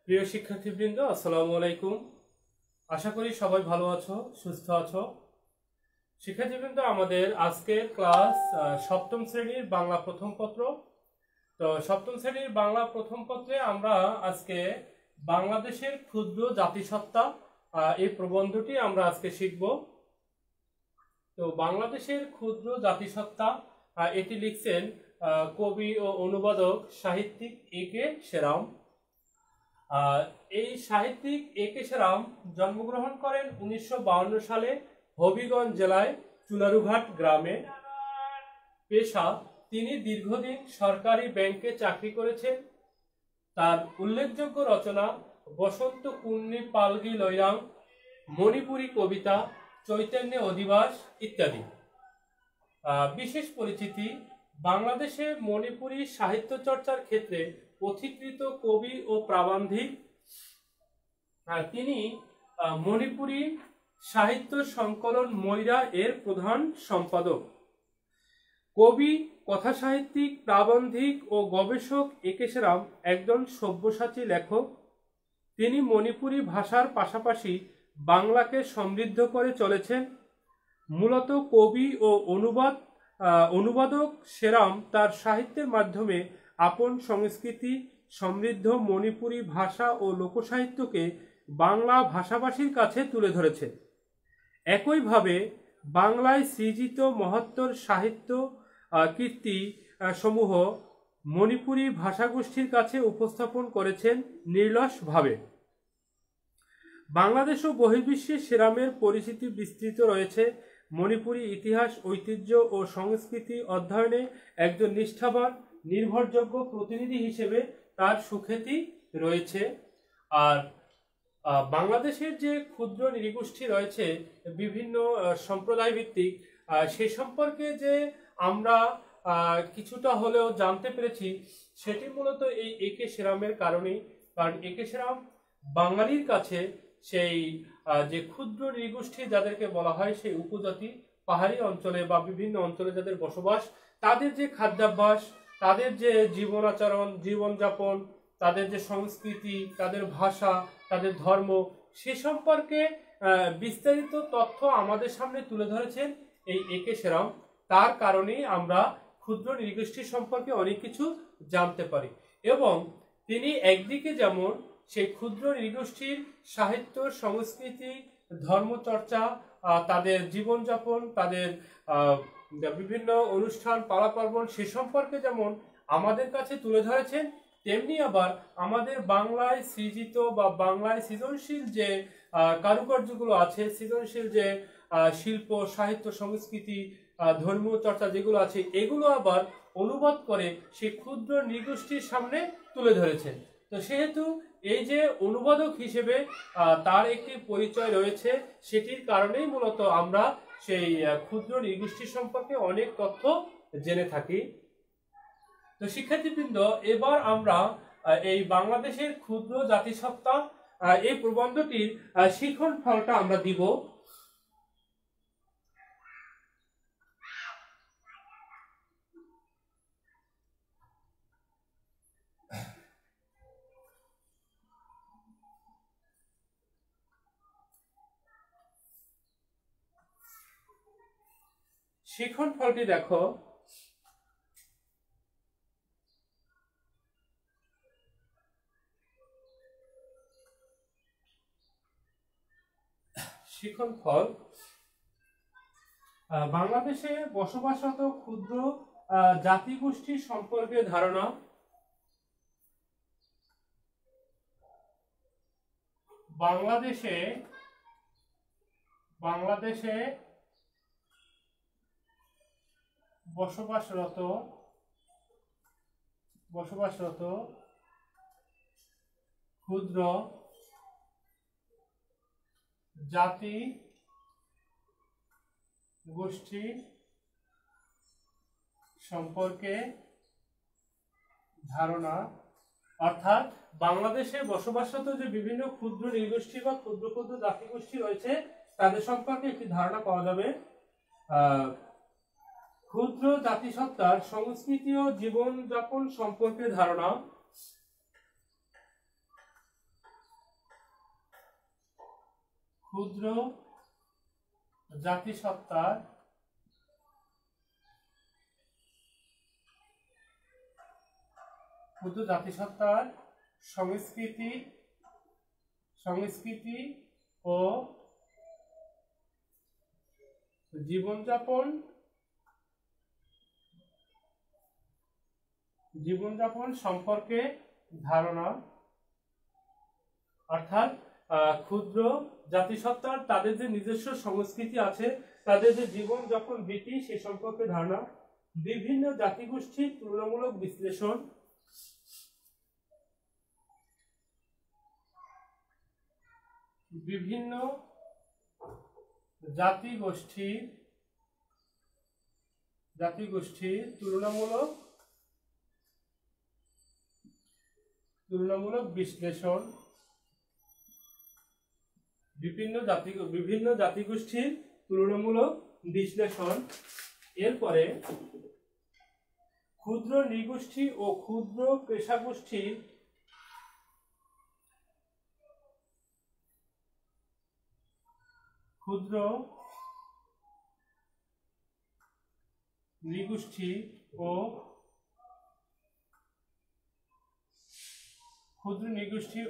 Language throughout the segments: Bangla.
প্রিয় শিক্ষার্থীবৃন্দ, আসসালামু আলাইকুম। আশা করি সবাই ভালো আছো, সুস্থ আছো। শিক্ষার্থীবৃন্দ, আমাদের আজকের ক্লাস সপ্তম শ্রেণীর বাংলা প্রথম পত্র। তো সপ্তম শ্রেণীর বাংলা প্রথম পত্রে আমরা আজকে বাংলাদেশের ক্ষুদ্র জাতিসত্তা এই প্রবন্ধটি আমরা আজকে শিখব। তো বাংলাদেশের ক্ষুদ্র জাতিসত্তা এটি লিখছেন কবি ও অনুবাদক সাহিত্যিক এ.কে. সেরাম। এই সাহিত্যিক এ.কে. সেরাম জন্মগ্রহণ করেন 1952 সালে হবিগঞ্জ জেলায় চুনারুঘাট গ্রামে। পেশা, তিনি দীর্ঘদিন সরকারি ব্যাংকে চাকরি করেছেন। তার উল্লেখযোগ্য রচনা বসন্ত কুন্নি পালগি লৈরাং, মণিপুরী কবিতা, চৈতন্যে অধিবাস ইত্যাদি। বিশেষ পরিচিতি, বাংলাদেশে মণিপুরী সাহিত্য চর্চার ক্ষেত্রে পথিকৃত কবি ও প্রাবন্ধিক। তিনি মণিপুরী সাহিত্য সংকলন ময়রা এর প্রধান সম্পাদক। কবি, কথাসাহিত্যিক, প্রাবন্ধিক ও গবেষক এ.কে. সেরাম একজন সব্যসাচী লেখক। তিনি মণিপুরী ভাষার পাশাপাশি বাংলাকে সমৃদ্ধ করে চলেছেন। মূলত কবি ও অনুবাদক সেরাম তার সাহিত্যের মাধ্যমে আপন সংস্কৃতি সমৃদ্ধ মণিপুরী ভাষা ও লোকসাহিত্যকে বাংলা ভাষাভাষীর কাছে তুলে ধরেছে। একইভাবে বাংলায় সৃজিত মহত্তর সাহিত্য কীর্তি সমূহ মণিপুরী ভাষাগোষ্ঠীর কাছে উপস্থাপন করেছেন নির্লসভাবে। বাংলাদেশ ও বহির্বিশ্বে সেরামের পরিচিতি বিস্তৃত রয়েছে। মণিপুরী ইতিহাস, ঐতিহ্য ও সংস্কৃতি অধ্যয়নে একজন নিষ্ঠাবান নির্ভরযোগ্য প্রতিনিধি হিসেবে তার সুখ্যাতি রয়েছে। আর বাংলাদেশের যে ক্ষুদ্র নৃগোষ্ঠী রয়েছে বিভিন্ন সম্প্রদায় ভিত্তিক, সে সম্পর্কে যে আমরা কিছুটা হলেও জানতে পেরেছি, সেটি মূলত এই এ.কে. সেরামের কারণেই। কারণ এ.কে. সেরাম বাঙালির কাছে সেই যে ক্ষুদ্র নৃগোষ্ঠী যাদেরকে বলা হয়, সেই উপজাতি পাহাড়ি অঞ্চলে বা বিভিন্ন অঞ্চলে যাদের বসবাস, তাদের যে খাদ্যাভ্যাস, তাদের যে জীবন আচরণ, জীবনযাপন, তাদের যে সংস্কৃতি, তাদের ভাষা, তাদের ধর্ম, সে সম্পর্কে বিস্তারিত তথ্য আমাদের সামনে তুলে ধরেছেন এই এ.কে. সেরাম। তার কারণেই আমরা ক্ষুদ্র নৃগোষ্ঠী সম্পর্কে অনেক কিছু জানতে পারি। এবং তিনি একদিকে যেমন সেই ক্ষুদ্র নৃগোষ্ঠীর সাহিত্য, সংস্কৃতি, ধর্মচর্চা, তাদের জীবনযাপন, তাদের বিভিন্ন অনুষ্ঠান পালাপার্বণ, সে সম্পর্কে যেমন আমাদের কাছে তুলে ধরেছেন, তেমনি আবার আমাদের বাংলায় সৃজিত বা বাংলায় সৃজনশীল যে কারুকার্যগুলো আছে, সৃজনশীল যে শিল্প, সাহিত্য, সংস্কৃতি, ধর্মীয় চর্চা যেগুলো আছে, এগুলো আবার অনুবাদ করে সেই ক্ষুদ্র নৃগোষ্ঠীর সামনে তুলে ধরেছেন। তো সেহেতু এই যে অনুবাদক হিসেবে তার একটি পরিচয় রয়েছে, সেটির কারণেই মূলত আমরা সেই ক্ষুদ্র নৃগোষ্ঠী সম্পর্কে অনেক তথ্য জেনে থাকি। তো শিক্ষার্থীবৃন্দ, এবার আমরা এই বাংলাদেশের ক্ষুদ্র জাতিসত্তা এই প্রবন্ধটির শিখন ফলটা আমরা দিব। শিখন ফলটি দেখো। শিখন ফল, বাংলাদেশে বসবাসরত ক্ষুদ্র জাতিগোষ্ঠী সম্পর্কে ধারণা। বাংলাদেশে বসবাসরত ক্ষুদ্র জাতি গোষ্ঠী সম্পর্কে ধারণা। অর্থাৎ বাংলাদেশে বসবাসরত যে বিভিন্ন ক্ষুদ্র নৃগোষ্ঠী বা ক্ষুদ্র ক্ষুদ্র জাতিগোষ্ঠী রয়েছে, তাদের সম্পর্কে একটি ধারণা পাওয়া যাবে। ক্ষুদ্র জাতিসত্তার সংস্কৃতি ও জীবনযাপন সম্পর্কে ধারণা। ক্ষুদ্র জাতিসত্তার সংস্কৃতি ও জীবনযাপন সম্পর্কে ধারণা। অর্থাৎ ক্ষুদ্র জাতিসত্তার তাদের যে নিজস্ব সংস্কৃতি আছে, তাদের যে জীবনযাপন রীতি সে সম্পর্কে ধারণা, বিভিন্ন জাতিগোষ্ঠীর তুলনামূলক বিশ্লেষণ, বিভিন্ন জাতিগোষ্ঠীর তুলনামূলক বিশ্লেষণ, বিভিন্ন জাতিগোষ্ঠীর তুলনামূলক বিশ্লেষণ। এরপরে ক্ষুদ্র নৃগোষ্ঠী ও ক্ষুদ্র পেশাগোষ্ঠীর ক্ষুদ্র নৃগোষ্ঠী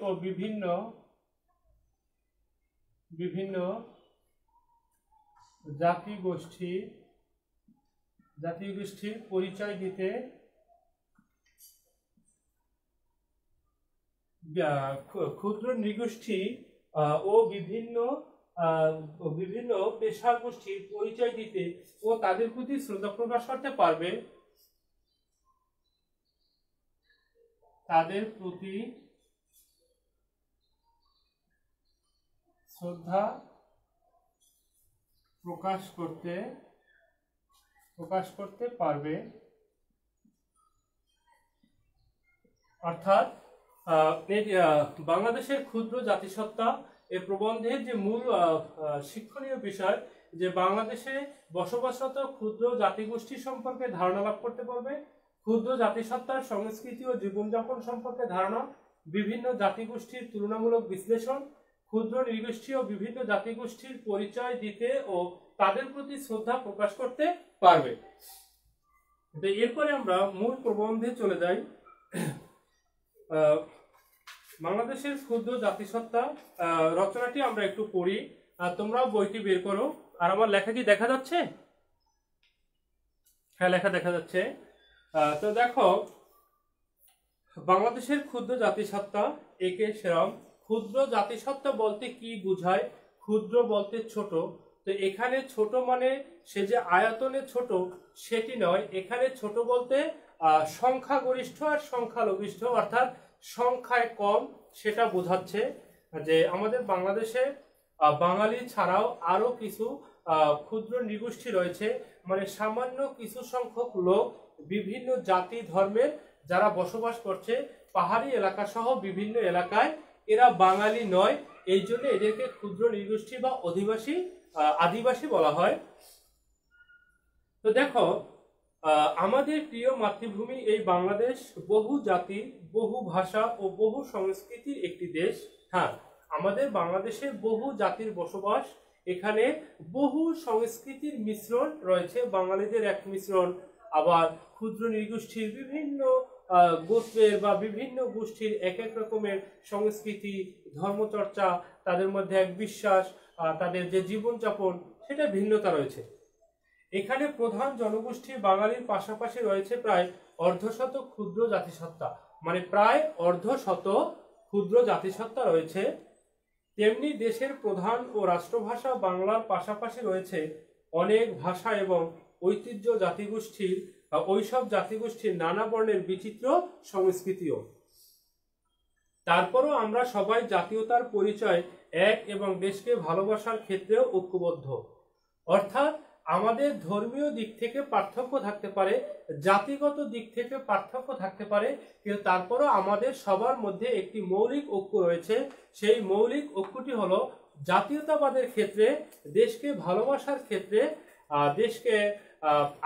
ও বিভিন্ন জাতিগোষ্ঠীর পরিচয় দিতে ক্ষুদ্র নৃগোষ্ঠী ও বিভিন্ন পেশা গোষ্ঠীর পরিচয় দিতে ও তাদের প্রতি শ্রদ্ধা প্রকাশ করতে পারবে, তাদের প্রতি শ্রদ্ধা প্রকাশ করতে পারবে। অর্থাৎ বাংলাদেশের ক্ষুদ্র জাতিসত্তা এই প্রবন্ধের যে মূল শিক্ষণীয় বিষয়, যে বাংলাদেশে বসবাসরত ক্ষুদ্র জাতিগোষ্ঠী সম্পর্কে ধারণা লাভ করতে পারবে, ক্ষুদ্র জাতিসত্তার সংস্কৃতি ও জীবনযাপন সম্পর্কে ধারণা, বিভিন্ন জাতিগোষ্ঠীর তুলনামূলক বিশ্লেষণ, ক্ষুদ্র নৃগোষ্ঠী ও বিভিন্ন জাতিগোষ্ঠীর পরিচয় দিতে ও তাদের প্রতি শ্রদ্ধা প্রকাশ করতে পারবে। এরপরে আমরা মূল প্রবন্ধে চলে যাই। বাংলাদেশের ক্ষুদ্র জাতিসত্তা রচনাটি আমরা একটু পড়ি, তোমরাও বইটি বের করো। আর আমার লেখা কি দেখা যাচ্ছে? হ্যাঁ, লেখা দেখা যাচ্ছে। তো দেখো, বাংলাদেশের ক্ষুদ্র জাতিসত্তা একে সেরম। ক্ষুদ্র জাতিসত্তা বলতে কি বোঝায়? ক্ষুদ্র বলতে ছোট। তো এখানে ছোট মানে সে যে আয়তনে ছোট সেটি নয়, এখানে ছোট বলতে সংখ্যাগরিষ্ঠ আর সংখ্যালঘিষ্ঠ, অর্থাৎ সংখ্যায় কম সেটা বোঝাচ্ছে। যে আমাদের বাংলাদেশে বাঙালি ছাড়াও আরো কিছু ক্ষুদ্র নৃগোষ্ঠী রয়েছে, মানে সামান্য কিছু সংখ্যক লোক বিভিন্ন জাতি ধর্মের যারা বসবাস করছে পাহাড়ি এলাকা সহ বিভিন্ন এলাকায়, এরা বাঙালি নয়, এই জন্য এদেরকে ক্ষুদ্র নৃগোষ্ঠী বা আদিবাসী বলা হয়। তো দেখো, আমাদের প্রিয় মাতৃভূমি এই বাংলাদেশ বহু জাতি, বহু ভাষা ও বহু সংস্কৃতির একটি দেশ। হ্যাঁ, আমাদের বাংলাদেশে বহু জাতির বসবাস, এখানে বহু সংস্কৃতির মিশ্রণ রয়েছে, বাঙালিদের এক মিশ্রণ, আবার ক্ষুদ্র নৃগোষ্ঠীর বিভিন্ন গোত্রের বা বিভিন্ন গোষ্ঠীর এক এক রকমের সংস্কৃতি, ধর্মচর্চা, তাদের মধ্যে এক বিশ্বাস, তাদের যে জীবনযাপন সেটা ভিন্নতা রয়েছে। এখানে প্রধান জনগোষ্ঠী বাঙালির পাশাপাশি রয়েছে প্রায় অর্ধশত ক্ষুদ্র জাতিসত্তা, মানে প্রায় অর্ধশত ক্ষুদ্র জাতিসত্তা রয়েছে। তেমনি দেশের প্রধান ও রাষ্ট্রভাষা বাংলার পাশাপাশি রয়েছে অনেক ভাষা এবং ঐতিহ্য জাতিগোষ্ঠীর, ওইসব জাতিগোষ্ঠীর নানা বর্ণের বিচিত্র সংস্কৃতিও। তারপরও আমরা সবাই জাতীয়তার পরিচয় এক এবং দেশকে ভালোবাসার ক্ষেত্রেও ঐক্যবদ্ধ। অর্থাৎ আমাদের ধর্মীয় দিক থেকে পার্থক্য থাকতে পারে, জাতিগত দিক থেকে পার্থক্য থাকতে পারে, কিন্তু তারপরও আমাদের সবার মধ্যে একটি মৌলিক ঐক্য রয়েছে। সেই মৌলিক ঐক্যটি হলো জাতীয়তাবাদের ক্ষেত্রে, দেশকে ভালোবাসার ক্ষেত্রে, দেশকে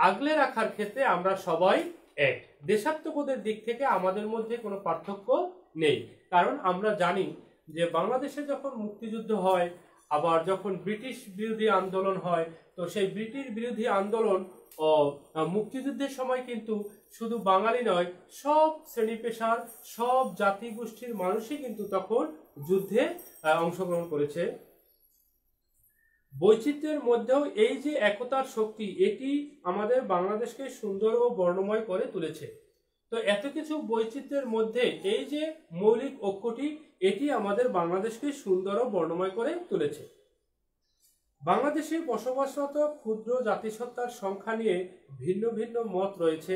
আগলে রাখার ক্ষেত্রে আমরা সবাই এক। দেশাত্মবোধের দিক থেকে আমাদের মধ্যে কোনো পার্থক্য নেই, কারণ আমরা জানি যে বাংলাদেশে যখন মুক্তিযুদ্ধ হয় আবার যখন ব্রিটিশ বিরোধী আন্দোলন হয়, তো সেই ব্রিটিশ বিরোধী আন্দোলন ও মুক্তিযুদ্ধের সময় কিন্তু শুধু বাঙালি নয়, সব শ্রেণী পেশার সব জাতি গোষ্ঠীর মানুষই কিন্তু তখন যুদ্ধে অংশগ্রহণ করেছে। বৈচিত্র্যের মধ্যেও এই যে একতার শক্তি, এটি আমাদের বাংলাদেশকে সুন্দর ও বর্ণময় করে তুলেছে। তো এত কিছু বৈচিত্র্যের মধ্যে এই যে মৌলিক ঐক্যটি, এটি আমাদের বাংলাদেশকে সুন্দর ও বর্ণময় করে তুলেছে। বাংলাদেশে বসবাসরত ক্ষুদ্র জাতিসত্তার সংখ্যা নিয়ে ভিন্ন ভিন্ন মত রয়েছে,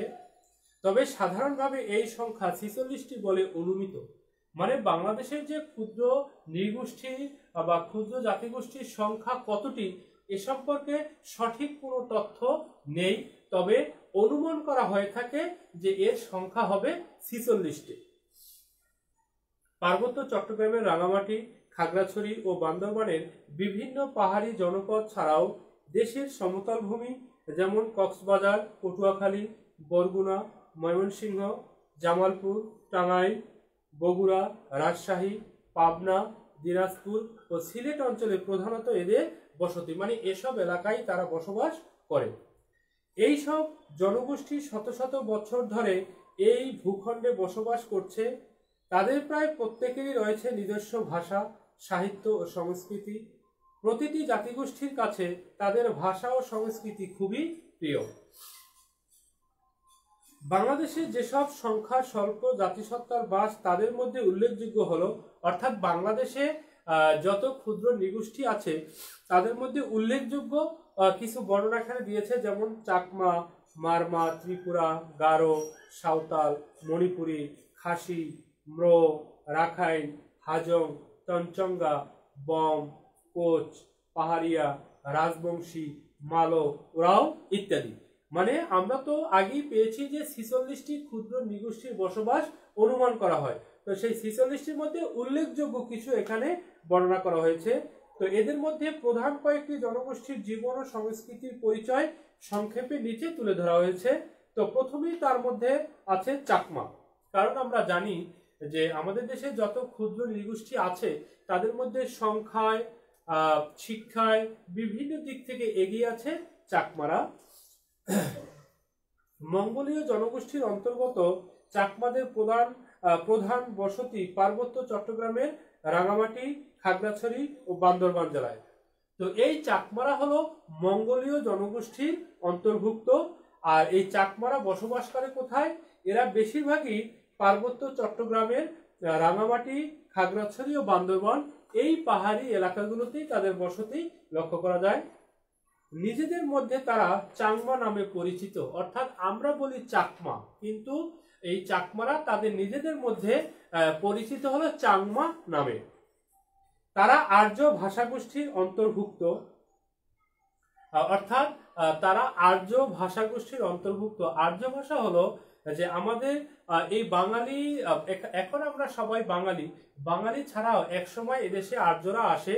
তবে সাধারণভাবে এই সংখ্যা 46টি বলে অনুমিত। মানে বাংলাদেশের যে ক্ষুদ্র নৃগোষ্ঠী বা ক্ষুদ্র জাতিগোষ্ঠীর সংখ্যা কতটি, এ সম্পর্কে সঠিক কোনো তথ্য নেই, তবে অনুমান করা হয়ে থাকে যে এর সংখ্যা হবে 46টি। পার্বত্য চট্টগ্রামের রাঙামাটি, খাগড়াছড়ি ও বান্দরবানের বিভিন্ন পাহাড়ি জনপদ ছাড়াও দেশের সমতল ভূমি যেমন কক্সবাজার, পটুয়াখালী, বরগুনা, ময়মনসিংহ, জামালপুর, টাঙ্গাইল, বগুড়া, রাজশাহী, পাবনা, দিনাজপুর ও সিলেট অঞ্চলে প্রধানত এদের বসতি, মানে এসব এলাকায় তারা বসবাস করে। এই সব জনগোষ্ঠী শত শত বছর ধরে এই ভূখণ্ডে বসবাস করছে। তাদের প্রায় প্রত্যেকেরই রয়েছে নিজস্ব ভাষা, সাহিত্য ও সংস্কৃতি। প্রতিটি জাতিগোষ্ঠীর কাছে তাদের ভাষা ও সংস্কৃতি খুবই প্রিয়। বাংলাদেশে যেসব সংখ্যা স্বল্প জাতিসত্তার বাস, তাদের মধ্যে উল্লেখযোগ্য হলো, অর্থাৎ বাংলাদেশে যত ক্ষুদ্র নৃগোষ্ঠী আছে তাদের মধ্যে উল্লেখযোগ্য কিছু বর্ণনা এখানে দিয়েছে, যেমন চাকমা, মারমা, ত্রিপুরা, গারো, সাঁওতাল, মণিপুরী, খাসি, ম্রো, রাখাইন, হাজং, তঞ্চঙ্গা, বম, কোচ, পাহাড়িয়া, রাজবংশী, মালো, ওরাও ইত্যাদি। মানে আমরা তো আগেই পেয়েছি যে 46টি ক্ষুদ্র নৃগোষ্ঠীর বসবাস অনুমান করা হয়, তো সেই 46টির মধ্যে উল্লেখযোগ্য কিছু এখানে বর্ণনা করা হয়েছে। তো এদের মধ্যে প্রধান কয়েকটি জনগোষ্ঠীর জীবন ও সংস্কৃতির পরিচয় সংক্ষেপে নিচে তুলে ধরা হয়েছে। তো প্রথমেই তার মধ্যে আছে চাকমা। কারণ আমরা জানি যে আমাদের দেশে যত ক্ষুদ্র নৃগোষ্ঠী আছে তাদের মধ্যে সংখ্যায়, শিক্ষায় বিভিন্ন দিক থেকে এগিয়ে আছে চাকমারা। মঙ্গোলীয় জনগোষ্ঠীর অন্তর্গত চাকমাদের প্রধান বসতি পার্বত্য চট্টগ্রামের রাঙামাটি, খাগড়াছড়ি ও বান্দরবান জেলায়। তো এই চাকমারা হলো মঙ্গোলীয় জনগোষ্ঠীর অন্তর্ভুক্ত। আর এই চাকমারা বসবাস করে কোথায়? এরা বেশিরভাগই পার্বত্য চট্টগ্রামের রাঙামাটি, খাগড়াছড়ি ও বান্দরবান এই পাহাড়ি এলাকাগুলোতেই তাদের বসতি লক্ষ্য করা যায়। নিজেদের মধ্যে তারা চাংমা নামে পরিচিত, অর্থাৎ আমরা বলি চাকমা, কিন্তু এই চাকমারা তাদের নিজেদের মধ্যে পরিচিত হলো চাংমা নামে। তারা আর্য ভাষাগোষ্ঠীর অন্তর্ভুক্ত, অর্থাৎ তারা আর্য ভাষাগোষ্ঠীর অন্তর্ভুক্ত। আর্য ভাষা হলো যে আমাদের এই বাঙালি, এখন আমরা সবাই বাঙালি ছাড়াও একসময় এদেশে আর্যরা আসে,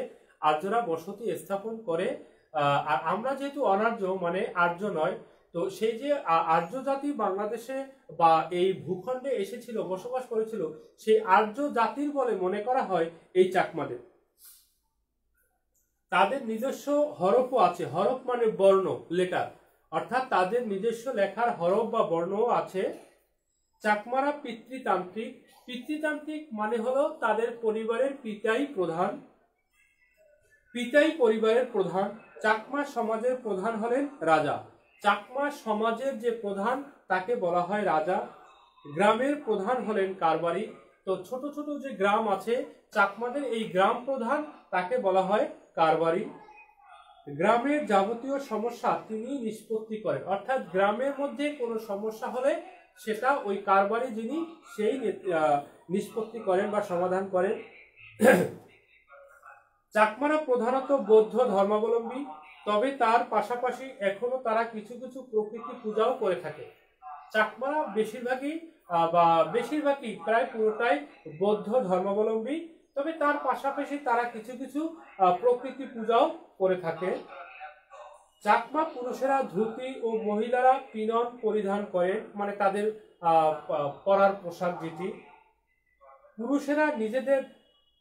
আর্যরা বসতি স্থাপন করে। আর আমরা যেহেতু অনার্য, মানে আর্য নয়, তো সেই যে আর্য জাতি বাংলাদেশে বা এই ভূখণ্ডে এসেছিল, বসবাস করেছিল, সেই আর্য জাতির বলে মনে করা হয় এই চাকমাদের। তাদের নিজস্ব হরফও আছে। হরফ মানে বর্ণ, লেটার, অর্থাৎ তাদের নিজস্ব লেখার হরফ বা বর্ণও আছে। চাকমারা পিতৃতান্ত্রিক। পিতৃতান্ত্রিক মানে হলো তাদের পরিবারের পিতাই প্রধান, পিতাই পরিবারের প্রধান। চাকমা সমাজের প্রধান হলেন রাজা। চাকমা সমাজের যে প্রধান তাকে বলা হয় রাজা। গ্রামের প্রধান হলেন কারবারি। তো ছোট ছোট যে গ্রাম আছে চাকমাদের, এই গ্রাম প্রধান তাকে বলা হয় কারবারি। গ্রামের যাবতীয় সমস্যা তিনি নিষ্পত্তি করেন, অর্থাৎ গ্রামের মধ্যে কোনো সমস্যা হলে সেটা ওই কারবারি যিনি সেই নিষ্পত্তি করেন বা সমাধান করেন। চাকমারা প্রধানত বৌদ্ধ ধর্মাবলম্বী, তবে তার পাশাপাশি এখনো তারা কিছু কিছু প্রকৃতি পূজাও করে থাকে। চাকমারা বেশিরভাগই প্রায় পুরোটাই বৌদ্ধ ধর্মাবলম্বী, তবে তার পাশাপাশি তারা কিছু কিছু প্রকৃতি পূজাও করে থাকে। চাকমা পুরুষেরা ধুতি ও মহিলারা পিনন পরিধান করেন, মানে তাদের পরার পোশাক যেটি। পুরুষেরা নিজেদের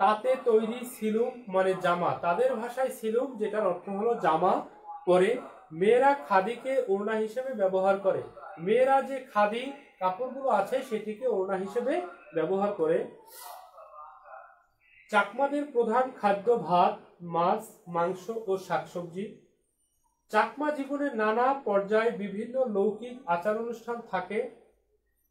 তাতে তৈরি সিলুম মানে জামা, তাদের ভাষায় সিলুম যেটার অর্থ হলো জামা পরে। মেয়েরা খাদিকে ওড়না হিসেবে ব্যবহার করে, মেয়েরা যে খাদি কাপড়গুলো আছে সেটিকে ওড়না হিসেবে ব্যবহার করে। চাকমাদের প্রধান খাদ্য ভাত, মাছ, মাংস ও শাকসবজি। চাকমা জীবনের নানা পর্যায়ে বিভিন্ন লৌকিক আচার অনুষ্ঠান থাকে।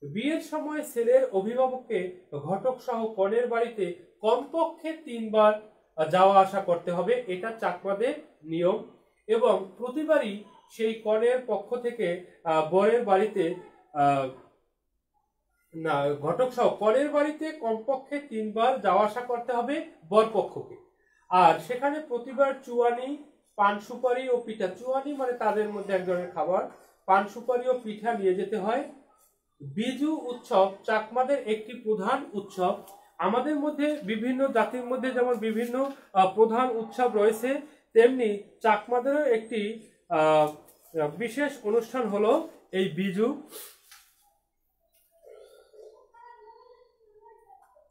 বিয়ের সময় ছেলের অভিভাবককে ঘটক সহ কনের বাড়িতে কমপক্ষে 3 বার যাওয়া আসা করতে হবে, এটা চাকমাদের নিয়ম। এবং প্রতিবারই সেই কনের পক্ষ থেকে বরের বাড়িতে না ঘটক সহ কনের বাড়িতে কমপক্ষে 3 বার যাওয়া আসা করতে হবে বর পক্ষকে। আর সেখানে প্রতিবার চুয়ানি, পান সুপারি ও পিঠা, চুয়ানি মানে তাদের মধ্যে এক ধরনের খাবার, পান সুপারি ও পিঠা নিয়ে যেতে হয়। বিজু উৎসব চাকমাদের একটি প্রধান উৎসব। আমাদের মধ্যে বিভিন্ন জাতির মধ্যে যেমন বিভিন্ন প্রধান উৎসব রয়েছে, তেমনি চাকমাদেরও একটি বিশেষ অনুষ্ঠান হলো এই বিজু।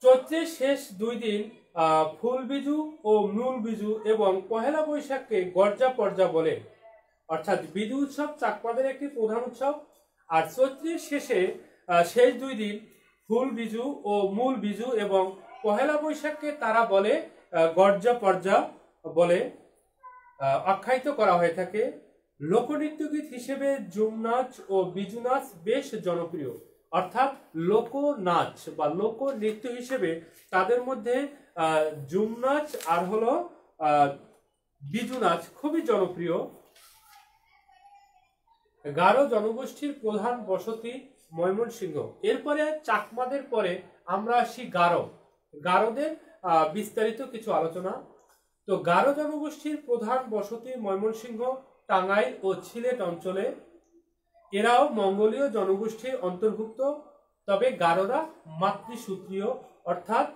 চৈত্রের শেষ 2 দিন ফুল বিজু ও মূল বিজু এবং পহেলা বৈশাখকে গর্জা পর্জা বলে। অর্থাৎ বিজু উৎসব চাকমাদের একটি প্রধান উৎসব, আর চৈত্রের শেষ 2 দিন ফুল বিজু ও মূল বিজু এবং পহেলা বৈশাখকে তারা বলে গর্জা পর্জা বলে আখ্যায়িত করা হয়ে থাকে। লোকনৃত্য গীত হিসেবে ঝুম নাচ ও বিজু নাচ বেশ জনপ্রিয়। অর্থাৎ লোক নাচ বা লোক নৃত্য হিসেবে তাদের মধ্যে ঝুম নাচ আর হলো বিজু নাচ খুবই জনপ্রিয়। গারো জনগোষ্ঠীর প্রধান বসতি ময়মনসিংহ। এরপরে চাকমাদের পরে আমরা আসি গারোদের বিস্তারিত কিছু আলোচনা। তো গারো জনগোষ্ঠীর প্রধান বসতি ময়মনসিংহ, টাঙ্গাইল ও সিলেট অঞ্চলে। এরাও মঙ্গোলীয় জনগোষ্ঠীর অন্তর্ভুক্ত, তবে গারোরা মাতৃসূত্রীয়, অর্থাৎ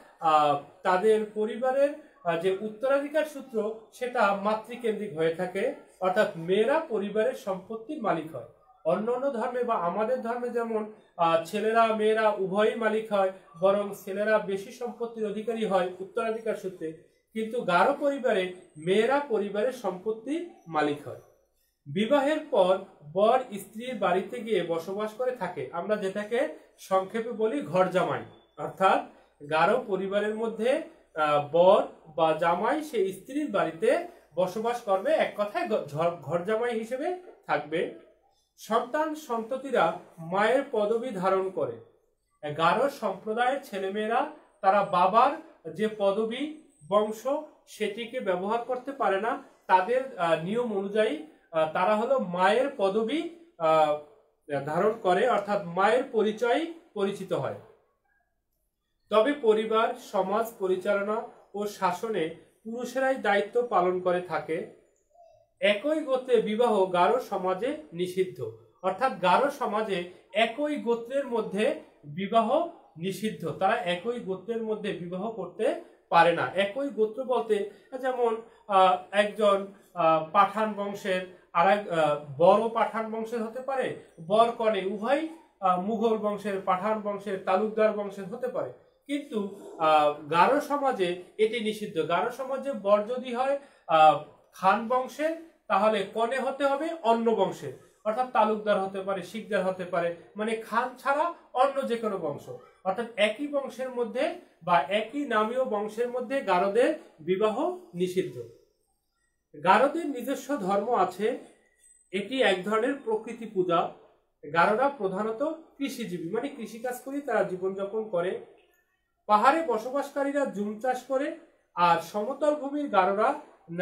তাদের পরিবারের যে উত্তরাধিকার সূত্র সেটা মাতৃকেন্দ্রিক হয়ে থাকে, অর্থাৎ মেয়েরা পরিবারের সম্পত্তির মালিক হয়। অন্যান্য ধর্মে বা আমাদের ধর্মে যেমন ছেলেরা মেয়েরা উভয়ই মালিক হয়, বরং ছেলেরা বেশি সম্পত্তির অধিকারী হয় উত্তরাধিকার সূত্রে, কিন্তু গারো পরিবারে মেয়েরা পরিবারের সম্পত্তির মালিক হয়। বিবাহের পর বর স্ত্রীর বাড়িতে গিয়ে বসবাস করে থাকে, আমরা যেটাকে সংক্ষেপে বলি ঘর জামাই। অর্থাৎ গারো পরিবারের মধ্যে বর বা জামাই সে স্ত্রীর বাড়িতে বসবাস করবে, এক কথায় ঘর জামাই হিসেবে থাকবে। সন্তান সন্ততিরা মায়ের পদবি ধারণ করে। গারো সম্প্রদায়ের ছেলেমেয়েরা তারা বাবার যে পদবি বংশ সেটিকে ব্যবহার করতে পারে না, তাদের নিয়ম অনুযায়ী তারা হলো মায়ের পদবি ধারণ করে, অর্থাৎ মায়ের পরিচয় পরিচিত হয়। তবে পরিবার, সমাজ পরিচালনা ও শাসনে পুরুষেরাই দায়িত্ব পালন করে থাকে। একই গোত্রে বিবাহ গারো সমাজে নিষিদ্ধ, অর্থাৎ গারো সমাজে একই গোত্রের মধ্যে বিবাহ নিষিদ্ধ, তারা একই গোত্রের মধ্যে বিবাহ করতে পারে না। একই গোত্র বলতে যেমন একজন পাঠান বংশের আর এক বড় পাঠান বংশের হতে পারে, বর কনে উভয় মুঘল বংশের, পাঠান বংশের, তালুকদার বংশের হতে পারে, কিন্তু গারো সমাজে এটি নিষিদ্ধ। গারো সমাজে বর যদি হয় খান বংশের, তাহলে কনে হতে হবে অন্য বংশের, অর্থাৎ তালুকদার হতে পারে, শিকদার হতে পারে, মানে খান ছাড়া অন্য যে কোনো বংশ, অর্থাৎ একই বংশের মধ্যে বা একই নামীয় বংশের মধ্যে গারোদের বিবাহ নিষিদ্ধ। গারোদের নিজস্ব ধর্ম আছে, এটি এক ধরনের প্রকৃতি পূজা। গারোরা প্রধানত কৃষিজীবী, মানে কৃষিকাজ করে তারা জীবনযাপন করে। পাহাড়ে বসবাসকারীরা জুম চাষ করে, আর সমতল ভূমির গারোরা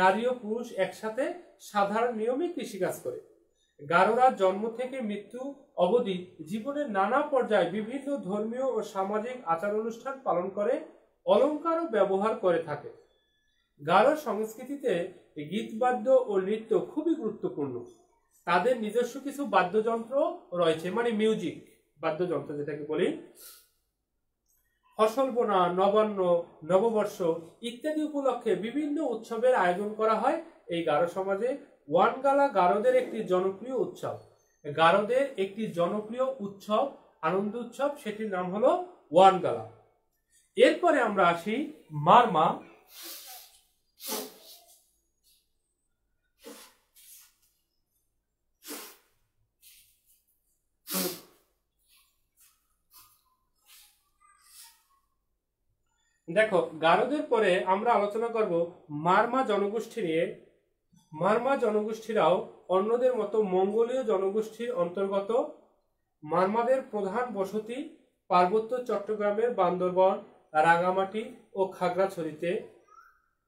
নারী ও পুরুষ একসাথে সাধারণ নিয়মে কৃষিকাজ করে। গারোরা জন্ম থেকে মৃত্যু অবধি জীবনের নানা পর্যায়ে বিভিন্ন ধর্মীয় ও সামাজিক আচার অনুষ্ঠান পালন করে, অলঙ্কারও ব্যবহার করে থাকে। গারো সংস্কৃতিতে গীতবাদ্য ও নৃত্য খুবই গুরুত্বপূর্ণ। তাদের নিজস্ব কিছু বাদ্যযন্ত্র রয়েছে, মানে মিউজিক বাদ্যযন্ত্র যেটাকে বলি। ফসল বোনা, নবান্ন, নববর্ষ ইত্যাদি উপলক্ষে বিভিন্ন উৎসবের আয়োজন করা হয় এই গারো সমাজে। ওয়ানগালা গারোদের একটি জনপ্রিয় উৎসব। গারোদের একটি জনপ্রিয় উৎসব, আনন্দ উৎসব, সেটির নাম হলো ওয়ানগালা। এরপরে আমরা আসি মারমা। দেখো, গারোদের পরে আমরা আলোচনা করব মারমা জনগোষ্ঠী নিয়ে। মারমা জনগোষ্ঠীরাও অন্যদের মতো মঙ্গোলীয় জনগোষ্ঠীর অন্তর্গত। মারমাদের প্রধান বসতি পার্বত্য চট্টগ্রামের বান্দরবন, রাঙামাটি ও খাগড়াছড়িতে।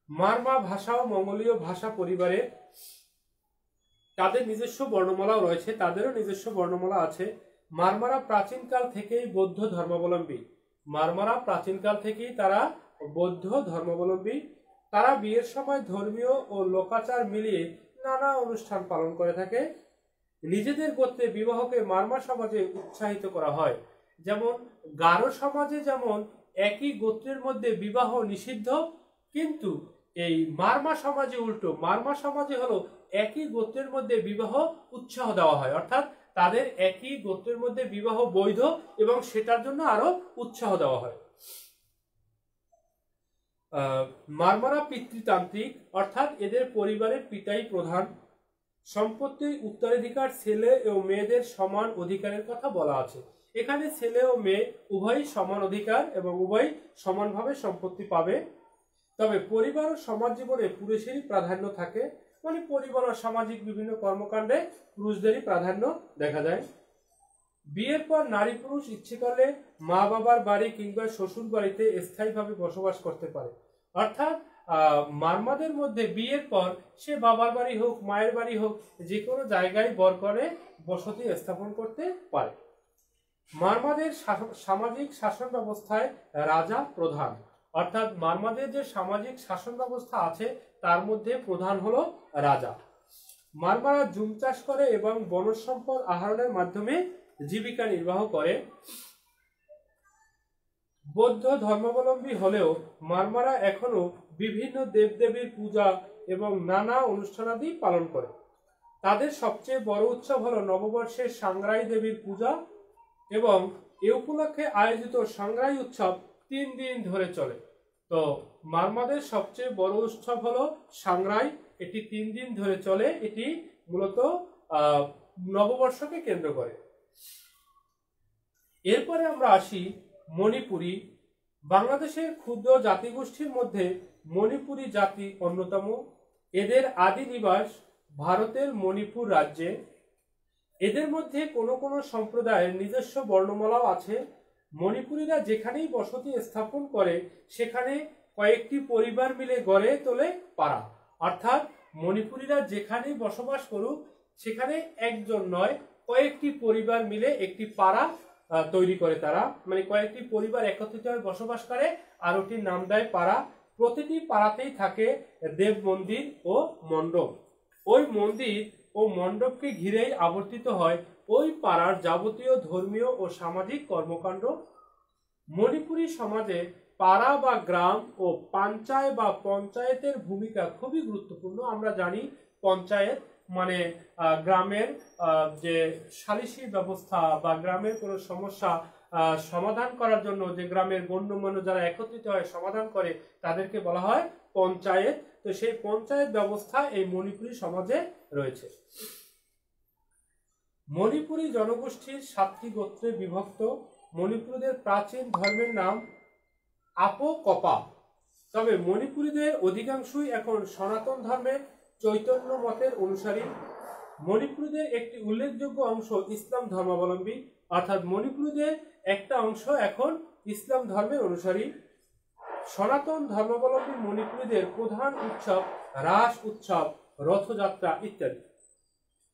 মারমা ভাষাও মঙ্গোলীয় ভাষা পরিবারের। তাদের নিজস্ব বর্ণমালাও রয়েছে, তাদেরও নিজস্ব বর্ণমালা আছে। মারমারা প্রাচীনকাল থেকেই বৌদ্ধ ধর্মাবলম্বী। মারমারা প্রাচীনকাল থেকেই তারা বৌদ্ধ ধর্মাবলম্বী। তারা বিয়ের সময় ধর্মীয় ও লোকাচার মিলিয়ে নানা অনুষ্ঠান পালন করে থাকে। নিজেদের গোত্রে বিবাহকে মারমা সমাজে উৎসাহিত করা হয়। যেমন গারো সমাজে যেমন একই গোত্রের মধ্যে বিবাহ নিষিদ্ধ, কিন্তু এই মারমা সমাজে উল্টো। মারমা সমাজে হলো একই গোত্রের মধ্যে বিবাহ উৎসাহ দেওয়া হয়, অর্থাৎ তাদের একই গোত্রের মধ্যে বিবাহ বৈধ এবং সেটার জন্য আরো উৎসাহ দেওয়া হয়। মারমারা পিতৃতান্ত্রিক, অর্থাৎ এদের পরিবারের পিতাই প্রধান। সম্পত্তির উত্তরাধিকার ছেলে ও মেয়েদের সমান অধিকারের কথা বলা আছে। এখানে ছেলে ও মেয়ে উভয়ই সমান অধিকার এবং উভয়ই সমানভাবে সম্পত্তি পাবে। তবে পরিবার ও সমাজ জীবনে পুরুষেরই প্রাধান্য থাকে, মানে পরিবার ও সামাজিক বিভিন্ন কর্মকাণ্ডে পুরুষদেরই প্রাধান্য দেখা যায়। বিয়ের পর নারী পুরুষ ইচ্ছে করলে মা বাবার বাড়ি কিংবা শ্বশুর বাড়িতে স্থায়ীভাবে বসবাস করতে পারে। অর্থাৎ মারমাদের মধ্যে বিয়ের পর সে বাবার বাড়ি হোক, মায়ের বাড়ি হোক, যে কোনো জায়গায় বরকনে বসতি স্থাপন করতে পারে। মারমাদের সামাজিক শাসন ব্যবস্থায় রাজা প্রধান, অর্থাৎ মারমাদের যে সামাজিক শাসন ব্যবস্থা আছে তার মধ্যে প্রধান হলো রাজা। মারমারা জুম চাষ করে এবং বনজ সম্পদ আহরণের মাধ্যমে জীবিকা নির্বাহ করে। বৌদ্ধ ধর্মাবলম্বী হলেও মারমারা এখনো বিভিন্ন দেবদেবীর পূজা এবং নানা অনুষ্ঠানাদি পালন করে। তাদের সবচেয়ে বড় উৎসব হলো নববর্ষের সাংগ্রাই দেবীর পূজা, এবং এ উপলক্ষে আয়োজিত সাংগ্রাই উৎসব 3 দিন ধরে চলে। তো মারমাদের সবচেয়ে বড় উৎসব হলো সাংগ্রাই, এটি 3 দিন ধরে চলে। এটি মূলত নববর্ষকে কেন্দ্র করে। এরপরে আমরা আসি মণিপুরী। বাংলাদেশের ক্ষুদ্র জাতিগোষ্ঠীর মধ্যে মণিপুরী জাতি অন্যতম। এদের আদি নিবাস ভারতের মণিপুর রাজ্যে। এদের মধ্যে কোনো কোনো সম্প্রদায়ের নিজস্ব বর্ণমালাও আছে। মণিপুরীরা যেখানেই বসতি স্থাপন করে সেখানে কয়েকটি পরিবার মিলে গড়ে তোলে পাড়া, অর্থাৎ মণিপুরীরা যেখানেই বসবাস করুক সেখানে একজন নয়, কয়েকটি পরিবার মিলে একটি পাড়া তৈরি করে। তারা মানে কয়েকটি পরিবার একত্রিত হয়ে বসবাস করে, আর ওটির নাম দেয় পাড়া। প্রতিটি পাড়াতেই থাকে দেব মন্দির ও মণ্ডপ। ওই মন্দির ও মণ্ডপকে ঘিরেই আবর্তিত হয় ওই পাড়ার যাবতীয় ধর্মীয় ও সামাজিক কর্মকাণ্ড। মণিপুরী সমাজে পাড়া বা গ্রাম ও পঞ্চায়েত বা পঞ্চায়েতের ভূমিকা খুবই গুরুত্বপূর্ণ। আমরা জানি পঞ্চায়েত মানে গ্রামের যে সালিশি ব্যবস্থা বা গ্রামের কোনো সমস্যা সমাধান করার জন্য যে গ্রামের গণ্যমান্য যারা একত্রিত হয় সমাধান করে তাদেরকে বলা হয় পঞ্চায়েত। তো সেই পঞ্চায়েত ব্যবস্থা এই মণিপুরী সমাজে রয়েছে। মণিপুরী জনগোষ্ঠীর 7টি গোত্রে বিভক্ত। মণিপুরীদের প্রাচীন ধর্মের নাম আপো কপা। তবে মণিপুরীদের অধিকাংশই এখন সনাতন ধর্মের চৈতন্য মতের অনুসারী। মণিপুরীদের একটি উল্লেখযোগ্য অংশ ইসলাম ধর্মাবলম্বী, অর্থাৎ মণিপুরীদের একটা অংশ এখন ইসলাম ধর্মের অনুসারী। সনাতন ধর্মাবলম্বী মণিপুরীদের প্রধান উৎসব রাস উৎসব, রথযাত্রা ইত্যাদি।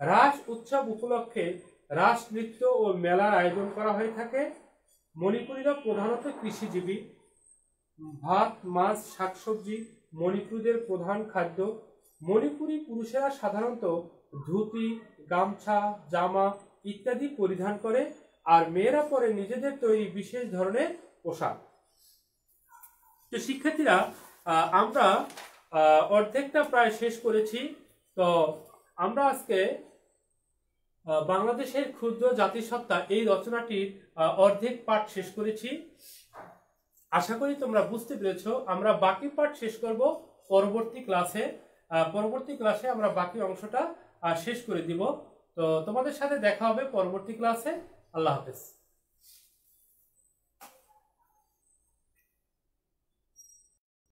রাস উৎসব উপলক্ষে রাস নৃত্য ও মেলার আয়োজন করা হয়ে থাকে। মণিপুরীরা প্রধানত কৃষিজীবী। ভাত, মাছ, শাকসবজি মণিপুরীদের প্রধান খাদ্য। মণিপুরী পুরুষেরা সাধারণত ধুতি, গামছা, জামা ইত্যাদি পরিধান করে, আর মেয়েরা পরে নিজেদের তৈরি বিশেষ ধরনের পোশাক। তো শিক্ষার্থীরা, আমরা অর্ধেকটা প্রায় শেষ করেছি। তো আমরা আজকে বাংলাদেশের ক্ষুদ্র জাতিসত্তা এই রচনাটির অর্ধেক পাঠ শেষ করেছি। আশা করি তোমরা বুঝতে পেরেছো। আমরা বাকি পার্ট শেষ করব পরবর্তী ক্লাসে। আমরা বাকি অংশটা শেষ করে দিব। তো তোমাদের সাথে দেখা হবে পরবর্তী ক্লাসে। আল্লাহ হাফেজ।